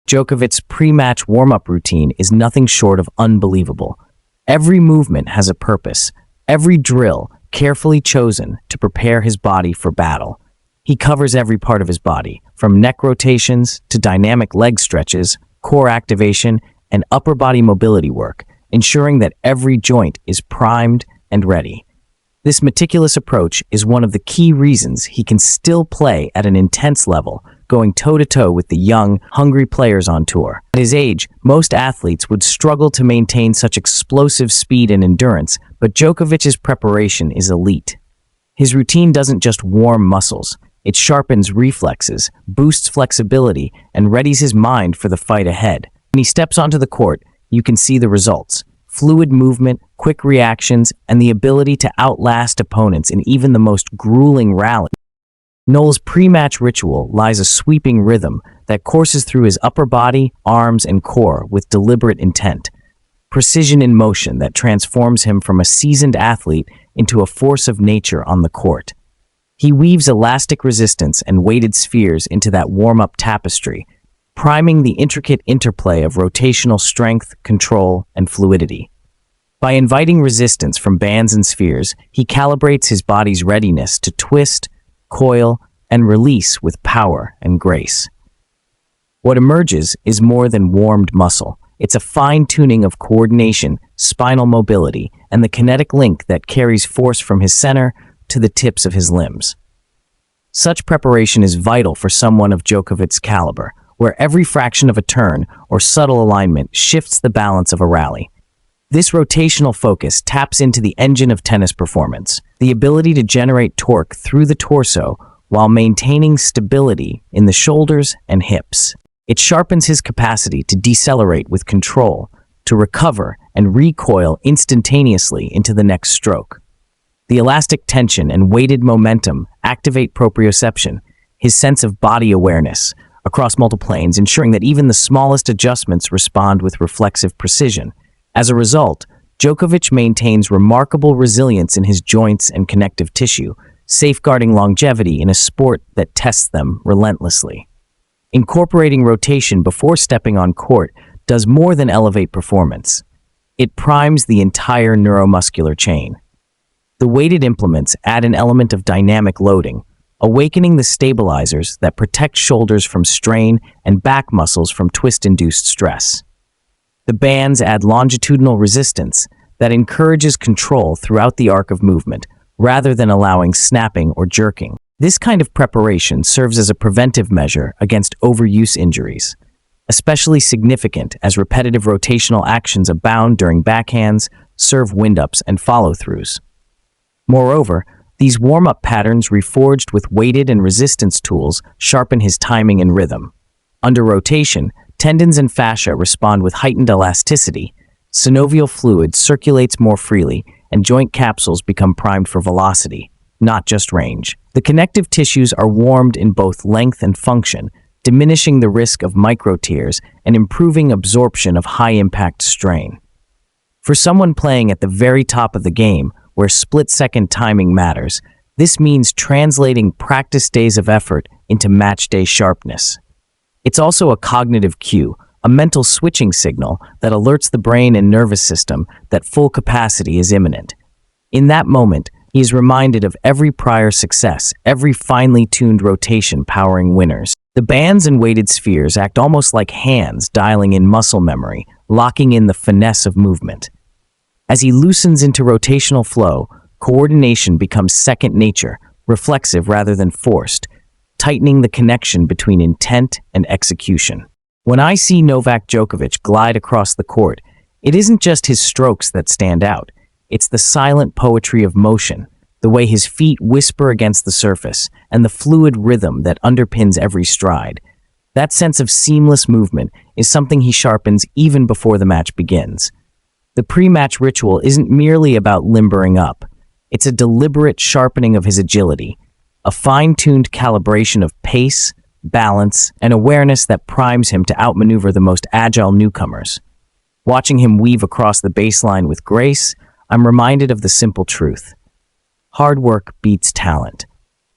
Djokovic's pre-match warm-up routine is nothing short of unbelievable. Every movement has a purpose, every drill carefully chosen to prepare his body for battle. He covers every part of his body, from neck rotations to dynamic leg stretches, core activation, and upper body mobility work, ensuring that every joint is primed and ready. This meticulous approach is one of the key reasons he can still play at an intense level, going toe-to-toe with the young, hungry players on tour. At his age, most athletes would struggle to maintain such explosive speed and endurance, but Djokovic's preparation is elite. His routine doesn't just warm muscles, it sharpens reflexes, boosts flexibility, and readies his mind for the fight ahead. When he steps onto the court, you can see the results. Fluid movement, quick reactions, and the ability to outlast opponents in even the most grueling rally. Noel's pre-match ritual lies a sweeping rhythm that courses through his upper body, arms, and core with deliberate intent. Precision in motion that transforms him from a seasoned athlete into a force of nature on the court. He weaves elastic resistance and weighted spheres into that warm-up tapestry, priming the intricate interplay of rotational strength, control, and fluidity. By inviting resistance from bands and spheres, he calibrates his body's readiness to twist, coil, and release with power and grace. What emerges is more than warmed muscle. It's a fine-tuning of coordination, spinal mobility, and the kinetic link that carries force from his center to the tips of his limbs. Such preparation is vital for someone of Djokovic's caliber, where every fraction of a turn or subtle alignment shifts the balance of a rally. This rotational focus taps into the engine of tennis performance, the ability to generate torque through the torso while maintaining stability in the shoulders and hips. It sharpens his capacity to decelerate with control, to recover and recoil instantaneously into the next stroke. The elastic tension and weighted momentum activate proprioception, his sense of body awareness, across multiple planes, ensuring that even the smallest adjustments respond with reflexive precision. As a result, Djokovic maintains remarkable resilience in his joints and connective tissue, safeguarding longevity in a sport that tests them relentlessly. Incorporating rotation before stepping on court does more than elevate performance. It primes the entire neuromuscular chain. The weighted implements add an element of dynamic loading, awakening the stabilizers that protect shoulders from strain and back muscles from twist-induced stress. The bands add longitudinal resistance that encourages control throughout the arc of movement, rather than allowing snapping or jerking. This kind of preparation serves as a preventive measure against overuse injuries, especially significant as repetitive rotational actions abound during backhands, serve wind-ups, and follow-throughs. Moreover, these warm-up patterns reforged with weighted and resistance tools sharpen his timing and rhythm. Under rotation, tendons and fascia respond with heightened elasticity, synovial fluid circulates more freely, and joint capsules become primed for velocity, not just range. The connective tissues are warmed in both length and function, diminishing the risk of microtears and improving absorption of high-impact strain. For someone playing at the very top of the game, where split-second timing matters, this means translating practice days of effort into match-day sharpness. It's also a cognitive cue, a mental switching signal that alerts the brain and nervous system that full capacity is imminent. In that moment, he is reminded of every prior success, every finely tuned rotation powering winners. The bands and weighted spheres act almost like hands dialing in muscle memory, locking in the finesse of movement. As he loosens into rotational flow, coordination becomes second nature, reflexive rather than forced, tightening the connection between intent and execution. When I see Novak Djokovic glide across the court, it isn't just his strokes that stand out. It's the silent poetry of motion, the way his feet whisper against the surface, and the fluid rhythm that underpins every stride. That sense of seamless movement is something he sharpens even before the match begins. The pre-match ritual isn't merely about limbering up. It's a deliberate sharpening of his agility, a fine-tuned calibration of pace, balance, and awareness that primes him to outmaneuver the most agile newcomers. Watching him weave across the baseline with grace, I'm reminded of the simple truth. Hard work beats talent.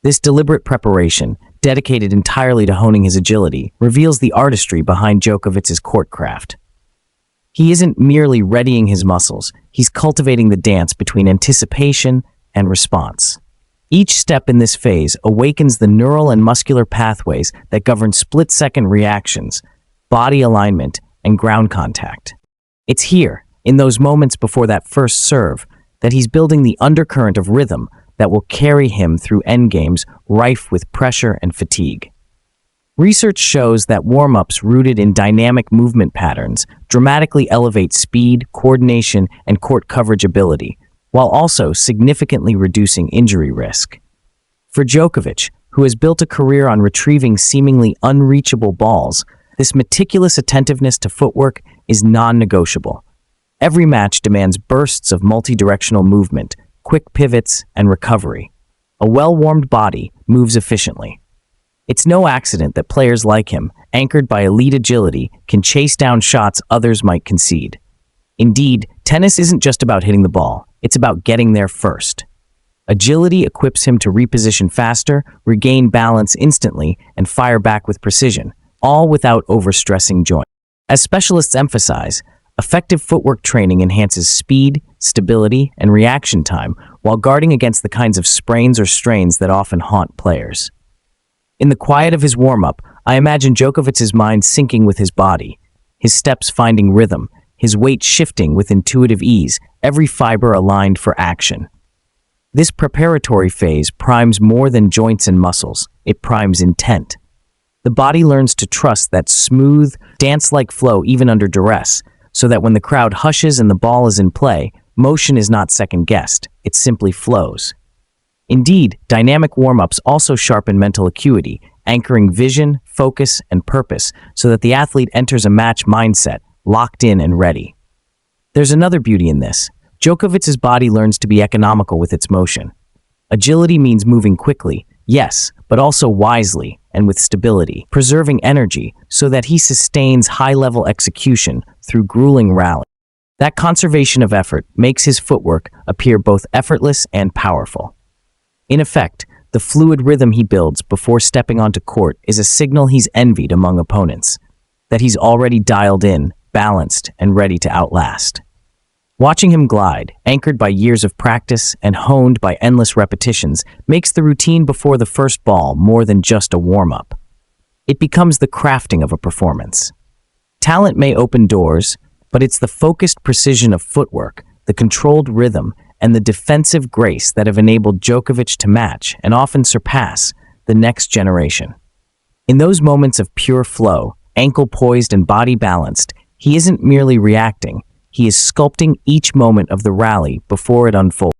This deliberate preparation, dedicated entirely to honing his agility, reveals the artistry behind Djokovic's court craft. He isn't merely readying his muscles, he's cultivating the dance between anticipation and response. Each step in this phase awakens the neural and muscular pathways that govern split-second reactions, body alignment, and ground contact. It's here, in those moments before that first serve, that he's building the undercurrent of rhythm that will carry him through endgames rife with pressure and fatigue. Research shows that warm-ups rooted in dynamic movement patterns dramatically elevate speed, coordination, and court coverage ability, while also significantly reducing injury risk. For Djokovic, who has built a career on retrieving seemingly unreachable balls, this meticulous attentiveness to footwork is non-negotiable. Every match demands bursts of multi-directional movement, quick pivots, and recovery. A well-warmed body moves efficiently. It's no accident that players like him, anchored by elite agility, can chase down shots others might concede. Indeed, tennis isn't just about hitting the ball, it's about getting there first. Agility equips him to reposition faster, regain balance instantly, and fire back with precision, all without overstressing joints. As specialists emphasize, effective footwork training enhances speed, stability, and reaction time while guarding against the kinds of sprains or strains that often haunt players. In the quiet of his warm-up, I imagine Djokovic's mind syncing with his body, his steps finding rhythm, his weight shifting with intuitive ease, every fiber aligned for action. This preparatory phase primes more than joints and muscles, it primes intent. The body learns to trust that smooth, dance-like flow even under duress, so that when the crowd hushes and the ball is in play, motion is not second-guessed, it simply flows. Indeed, dynamic warm-ups also sharpen mental acuity, anchoring vision, focus, and purpose so that the athlete enters a match mindset, locked in and ready. There's another beauty in this. Djokovic's body learns to be economical with its motion. Agility means moving quickly, yes, but also wisely and with stability, preserving energy so that he sustains high-level execution through grueling rallies. That conservation of effort makes his footwork appear both effortless and powerful. In effect, the fluid rhythm he builds before stepping onto court is a signal he's envied among opponents, that he's already dialed in, balanced, and ready to outlast. Watching him glide, anchored by years of practice and honed by endless repetitions, makes the routine before the first ball more than just a warm-up. It becomes the crafting of a performance. Talent may open doors, but it's the focused precision of footwork, the controlled rhythm, and the defensive grace that have enabled Djokovic to match and often surpass the next generation. In those moments of pure flow, ankle poised and body balanced, he isn't merely reacting, he is sculpting each moment of the rally before it unfolds.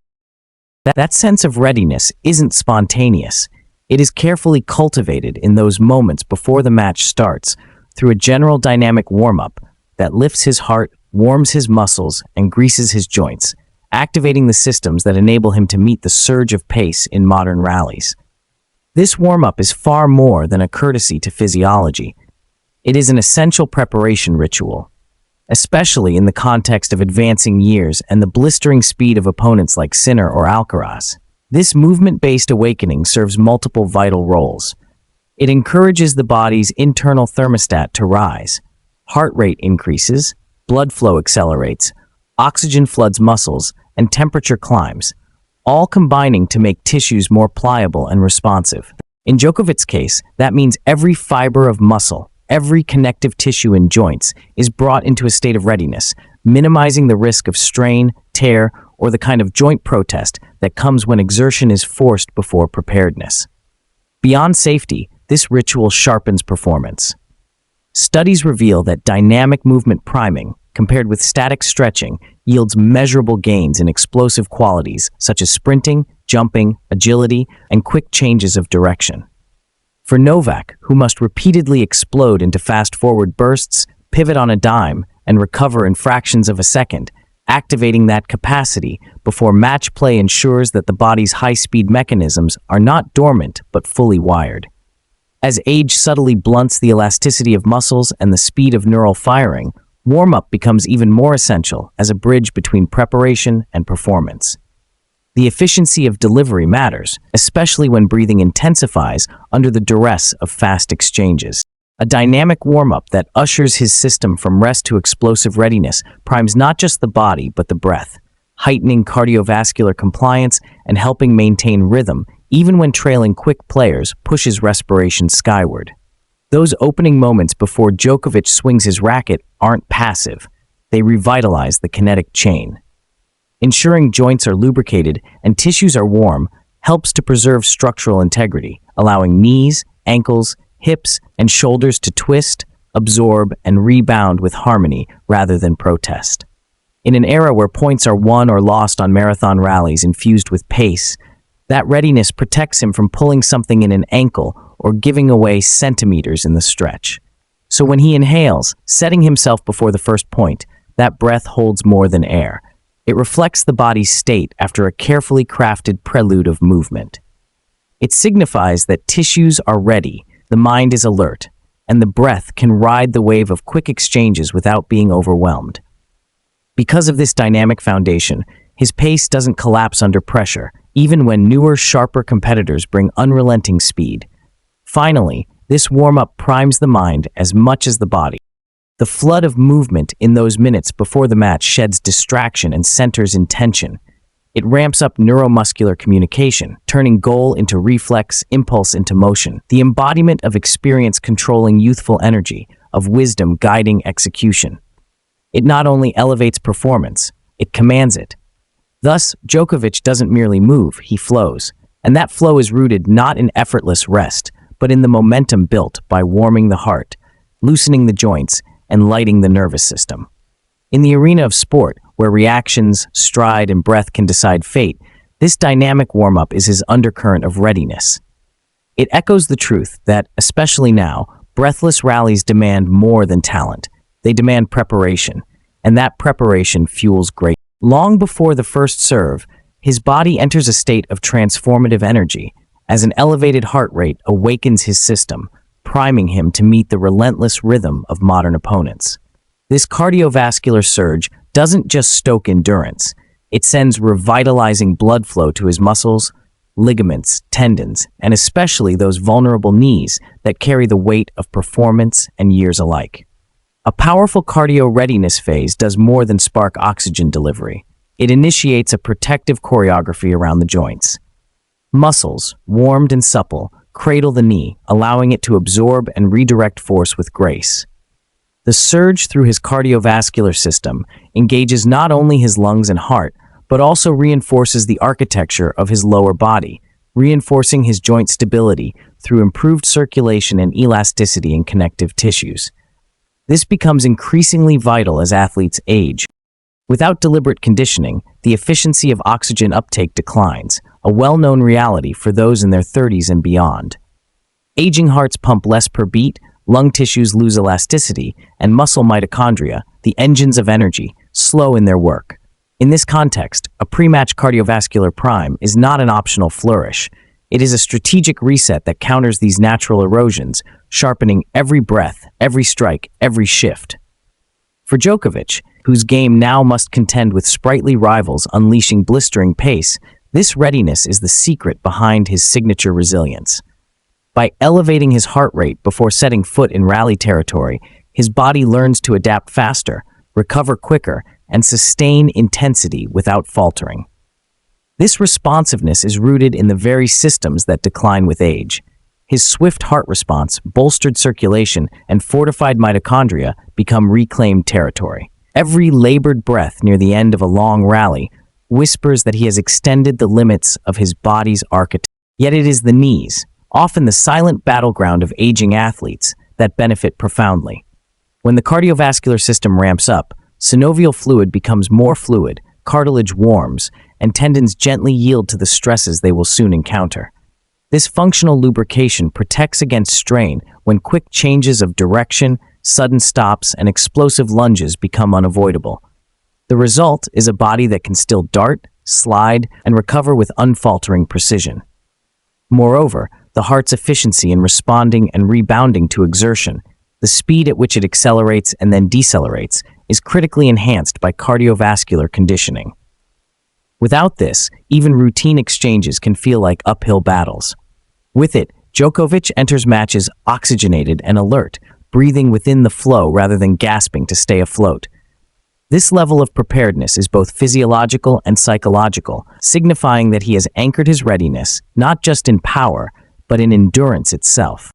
That sense of readiness isn't spontaneous. It is carefully cultivated in those moments before the match starts through a general dynamic warm-up that lifts his heart, warms his muscles, and greases his joints, activating the systems that enable him to meet the surge of pace in modern rallies. This warm-up is far more than a courtesy to physiology. It is an essential preparation ritual, especially in the context of advancing years and the blistering speed of opponents like Sinner or Alcaraz. This movement-based awakening serves multiple vital roles. It encourages the body's internal thermostat to rise. Heart rate increases, blood flow accelerates, oxygen floods muscles, and temperature climbs, all combining to make tissues more pliable and responsive. In Djokovic's case, that means every fiber of muscle, every connective tissue in joints is brought into a state of readiness, minimizing the risk of strain, tear, or the kind of joint protest that comes when exertion is forced before preparedness. Beyond safety, this ritual sharpens performance. Studies reveal that dynamic movement priming, compared with static stretching, yields measurable gains in explosive qualities such as sprinting, jumping, agility, and quick changes of direction. For Novak, who must repeatedly explode into fast-forward bursts, pivot on a dime, and recover in fractions of a second, activating that capacity before match play ensures that the body's high-speed mechanisms are not dormant but fully wired. As age subtly blunts the elasticity of muscles and the speed of neural firing, warm-up becomes even more essential as a bridge between preparation and performance. The efficiency of delivery matters, especially when breathing intensifies under the duress of fast exchanges. A dynamic warm-up that ushers his system from rest to explosive readiness primes not just the body but the breath, heightening cardiovascular compliance and helping maintain rhythm even when trailing quick players pushes respiration skyward. Those opening moments before Djokovic swings his racket aren't passive. They revitalize the kinetic chain. Ensuring joints are lubricated and tissues are warm helps to preserve structural integrity, allowing knees, ankles, hips, and shoulders to twist, absorb, and rebound with harmony rather than protest. In an era where points are won or lost on marathon rallies infused with pace, that readiness protects him from pulling something in an ankle or giving away centimeters in the stretch. So when he inhales, setting himself before the first point, that breath holds more than air. It reflects the body's state after a carefully crafted prelude of movement. It signifies that tissues are ready, the mind is alert, and the breath can ride the wave of quick exchanges without being overwhelmed. Because of this dynamic foundation, his pace doesn't collapse under pressure, even when newer, sharper competitors bring unrelenting speed. Finally, this warm-up primes the mind as much as the body. The flood of movement in those minutes before the match sheds distraction and centers intention. It ramps up neuromuscular communication, turning goal into reflex, impulse into motion, the embodiment of experience controlling youthful energy, of wisdom guiding execution. It not only elevates performance, it commands it. Thus, Djokovic doesn't merely move, he flows. And that flow is rooted not in effortless rest, but in the momentum built by warming the heart, loosening the joints, and lighting the nervous system. In the arena of sport, where reactions, stride, and breath can decide fate, this dynamic warm-up is his undercurrent of readiness. It echoes the truth that, especially now, breathless rallies demand more than talent. They demand preparation, and that preparation fuels great. Long before the first serve, his body enters a state of transformative energy, as an elevated heart rate awakens his system, priming him to meet the relentless rhythm of modern opponents. This cardiovascular surge doesn't just stoke endurance, it sends revitalizing blood flow to his muscles, ligaments, tendons, and especially those vulnerable knees that carry the weight of performance and years alike. A powerful cardio readiness phase does more than spark oxygen delivery. It initiates a protective choreography around the joints. Muscles, warmed and supple, cradle the knee, allowing it to absorb and redirect force with grace. The surge through his cardiovascular system engages not only his lungs and heart, but also reinforces the architecture of his lower body, reinforcing his joint stability through improved circulation and elasticity in connective tissues. This becomes increasingly vital as athletes age. Without deliberate conditioning, the efficiency of oxygen uptake declines, a well-known reality for those in their 30s and beyond. Aging hearts pump less per beat, lung tissues lose elasticity, and muscle mitochondria, the engines of energy, slow in their work. In this context, a pre-match cardiovascular prime is not an optional flourish. It is a strategic reset that counters these natural erosions, sharpening every breath, every strike, every shift. For Djokovic, whose game now must contend with sprightly rivals unleashing blistering pace, this readiness is the secret behind his signature resilience. By elevating his heart rate before setting foot in rally territory, his body learns to adapt faster, recover quicker, and sustain intensity without faltering. This responsiveness is rooted in the very systems that decline with age. His swift heart response, bolstered circulation, and fortified mitochondria become reclaimed territory. Every labored breath near the end of a long rally whispers that he has extended the limits of his body's architecture. Yet it is the knees, often the silent battleground of aging athletes, that benefit profoundly. When the cardiovascular system ramps up, synovial fluid becomes more fluid, cartilage warms, and tendons gently yield to the stresses they will soon encounter. This functional lubrication protects against strain when quick changes of direction, sudden stops, and explosive lunges become unavoidable. The result is a body that can still dart, slide, and recover with unfaltering precision. Moreover, the heart's efficiency in responding and rebounding to exertion, the speed at which it accelerates and then decelerates, is critically enhanced by cardiovascular conditioning. Without this, even routine exchanges can feel like uphill battles. With it, Djokovic enters matches oxygenated and alert, breathing within the flow rather than gasping to stay afloat. This level of preparedness is both physiological and psychological, signifying that he has anchored his readiness not just in power, but in endurance itself.